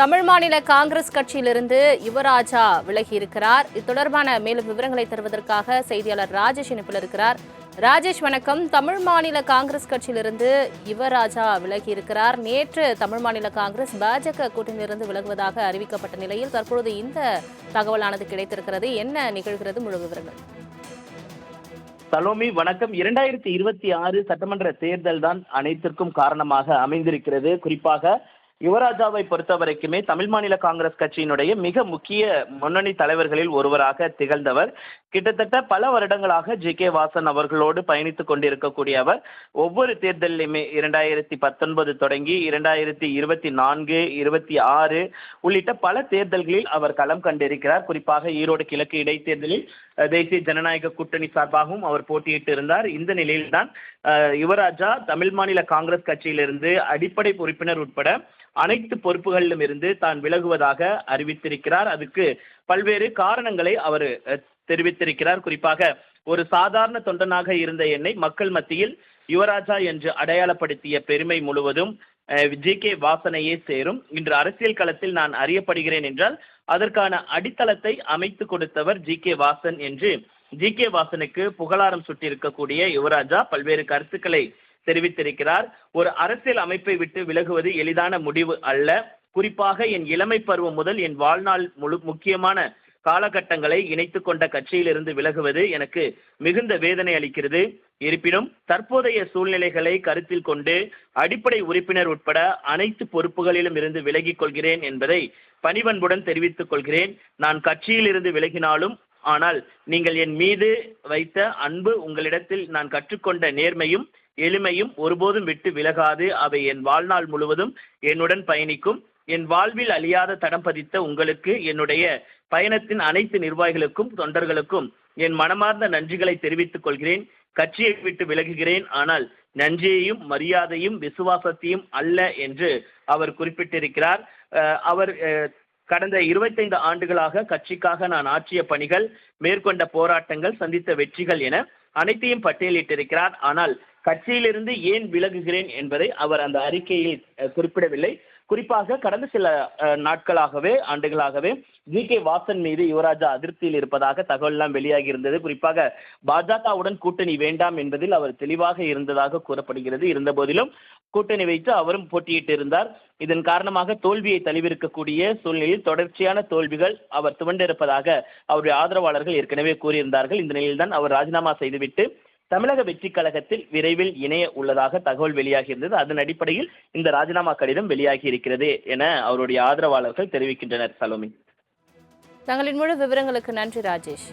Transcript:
தமிழ் மாநில காங்கிரஸ் கட்சியிலிருந்து யுவராஜா விலகி இருக்கிறார். இது தொடர்பான மேலும் விவரங்களை தருவதற்காக செய்தியாளர் ராஜேஷ் இணைப்பில் இருக்கிறார். ராஜேஷ் வணக்கம். தமிழ் மாநில காங்கிரஸ் கட்சியிலிருந்து யுவராஜா விலகி இருக்கிறார். நேற்று தமிழ் மாநில காங்கிரஸ் பாஜக கூட்டணியிலிருந்து விலகுவதாக அறிவிக்கப்பட்ட நிலையில் தற்பொழுது இந்த தகவலானது கிடைத்திருக்கிறது. என்ன நிகழ்கிறது? முழு விவரங்கள். சலோமி வணக்கம். 2026 சட்டமன்ற தேர்தல் தான் அனைத்திற்கும் காரணமாக அமைந்திருக்கிறது. குறிப்பாக யுவராஜாவை பொறுத்த வரைக்குமே தமிழ் மாநில காங்கிரஸ் கட்சியினுடைய மிக முக்கிய முன்னணி தலைவர்களில் ஒருவராக திகழ்ந்தவர். கிட்டத்தட்ட பல வருடங்களாக ஜி.கே. வாசன் அவர்களோடு பயணித்துக் கொண்டிருக்கக்கூடிய அவர் ஒவ்வொரு தேர்தலிலுமே 2019 தொடங்கி 2024, 26 உள்ளிட்ட பல தேர்தல்களில் அவர் களம் கண்டிருக்கிறார். குறிப்பாக ஈரோடு கிழக்கு இடைத்தேர்தலில் தேசிய ஜனநாயக கூட்டணி சார்பாகவும் அவர் போட்டியிட்டு இருந்தார். இந்த நிலையில்தான் யுவராஜா தமிழ் மாநில காங்கிரஸ் கட்சியிலிருந்து அடிப்படை உறுப்பினர் உட்பட அனைத்து பொறுப்புகளிலும் இருந்து தான் விலகுவதாக அறிவித்திருக்கிறார். அதுக்கு பல்வேறு காரணங்களை அவர் தெரிவித்திருக்கிறார். குறிப்பாக ஒரு சாதாரண தொண்டனாக இருந்த என்னை மக்கள் மத்தியில் யுவராஜா என்று அடையாளப்படுத்திய பெருமை முழுவதும் ஜி.கே. வாசனையே சேரும். இன்று அரசியல் களத்தில் நான் அறியப்படுகிறேன் என்றால் அதற்கான அடித்தளத்தை அமைத்து கொடுத்தவர் ஜி.கே. வாசன் என்று ஜி.கே. வாசனுக்கு புகழாரம் சுட்டியிருக்கக்கூடிய யுவராஜா பல்வேறு கருத்துக்களை தெரிவித்திருக்கிறார். ஒரு அரசியல் அமைப்பை விட்டு விலகுவது எளிதான முடிவு அல்ல. குறிப்பாக என் இளமை பருவம் முதல் என் வாழ்நாள் முக்கியமான காலகட்டங்களை இணைத்துக் கொண்ட கட்சியிலிருந்து விலகுவது எனக்கு மிகுந்த வேதனை அளிக்கிறது. இருப்பினும் தற்போதைய சூழ்நிலைகளை கருத்தில் கொண்டு அடிப்படை உறுப்பினர் உட்பட அனைத்து பொறுப்புகளிலும் இருந்து விலகிக் கொள்கிறேன் என்பதை பணிவன்புடன் தெரிவித்துக் கொள்கிறேன். நான் கட்சியில் இருந்து விலகினாலும் ஆனால் நீங்கள் என் மீது வைத்த அன்பு, உங்களிடத்தில் நான் கற்றுக்கொண்ட நேர்மையும் எளிமையும் ஒருபோதும் விட்டு விலகாது. அவை என் வாழ்நாள் முழுவதும் என்னுடன் பயணிக்கும். என் வாழ்வில் அழியாத தடம் பதித்த உங்களுக்கு, என்னுடைய பயணத்தின் அனைத்து நிர்வாகிகளுக்கும் தொண்டர்களுக்கும் என் மனமார்ந்த நன்றிகளை தெரிவித்துக் கொள்கிறேன். கட்சியை விட்டு விலகுகிறேன், ஆனால் நன்றியையும் மரியாதையும் விசுவாசத்தையும் அல்ல என்று அவர் குறிப்பிட்டிருக்கிறார். அவர் கடந்த 25 ஆண்டுகளாக கட்சிக்காக நான் ஆற்றிய பணிகள், மேற்கொண்ட போராட்டங்கள், சந்தித்த வெற்றிகள் என அனைத்தையும் பட்டியலிட்டிருக்கிறார். ஆனால் கட்சியிலிருந்து ஏன் விலகுகிறேன் என்பதை அவர் அந்த அறிக்கையில் குறிப்பிடவில்லை. குறிப்பாக கடந்த சில நாட்களாகவே ஆண்டுகளாகவே ஜி.கே. வாசன் மீது யுவராஜா அதிருப்தியில் இருப்பதாக தகவல் எல்லாம் வெளியாகி இருந்தது. குறிப்பாக பாஜகவுடன் கூட்டணி வேண்டாம் என்பதில் அவர் தெளிவாக இருந்ததாக கூறப்படுகிறது. இருந்த போதிலும் கூட்டணி வைத்து அவரும் போட்டியிட்டு இருந்தார். இதன் காரணமாக தோல்வியை தழுவிருக்கக்கூடிய சூழ்நிலையில் தொடர்ச்சியான தோல்விகள் அவர் துவண்டிருப்பதாக அவருடைய ஆதரவாளர்கள் ஏற்கனவே கூறியிருந்தார்கள். இந்த நிலையில்தான் அவர் ராஜினாமா செய்துவிட்டு தமிழக வெற்றி கழகத்தில் விரைவில் இணைய உள்ளதாக தகவல் வெளியாகி இருந்தது. அதன் அடிப்படையில் இந்த ராஜினாமா கடிதம் வெளியாகி இருக்கிறது என அவருடைய ஆதரவாளர்கள் தெரிவிக்கின்றனர். சலோமி, தங்களின் முழு விவரங்களுக்கு நன்றி ராஜேஷ்.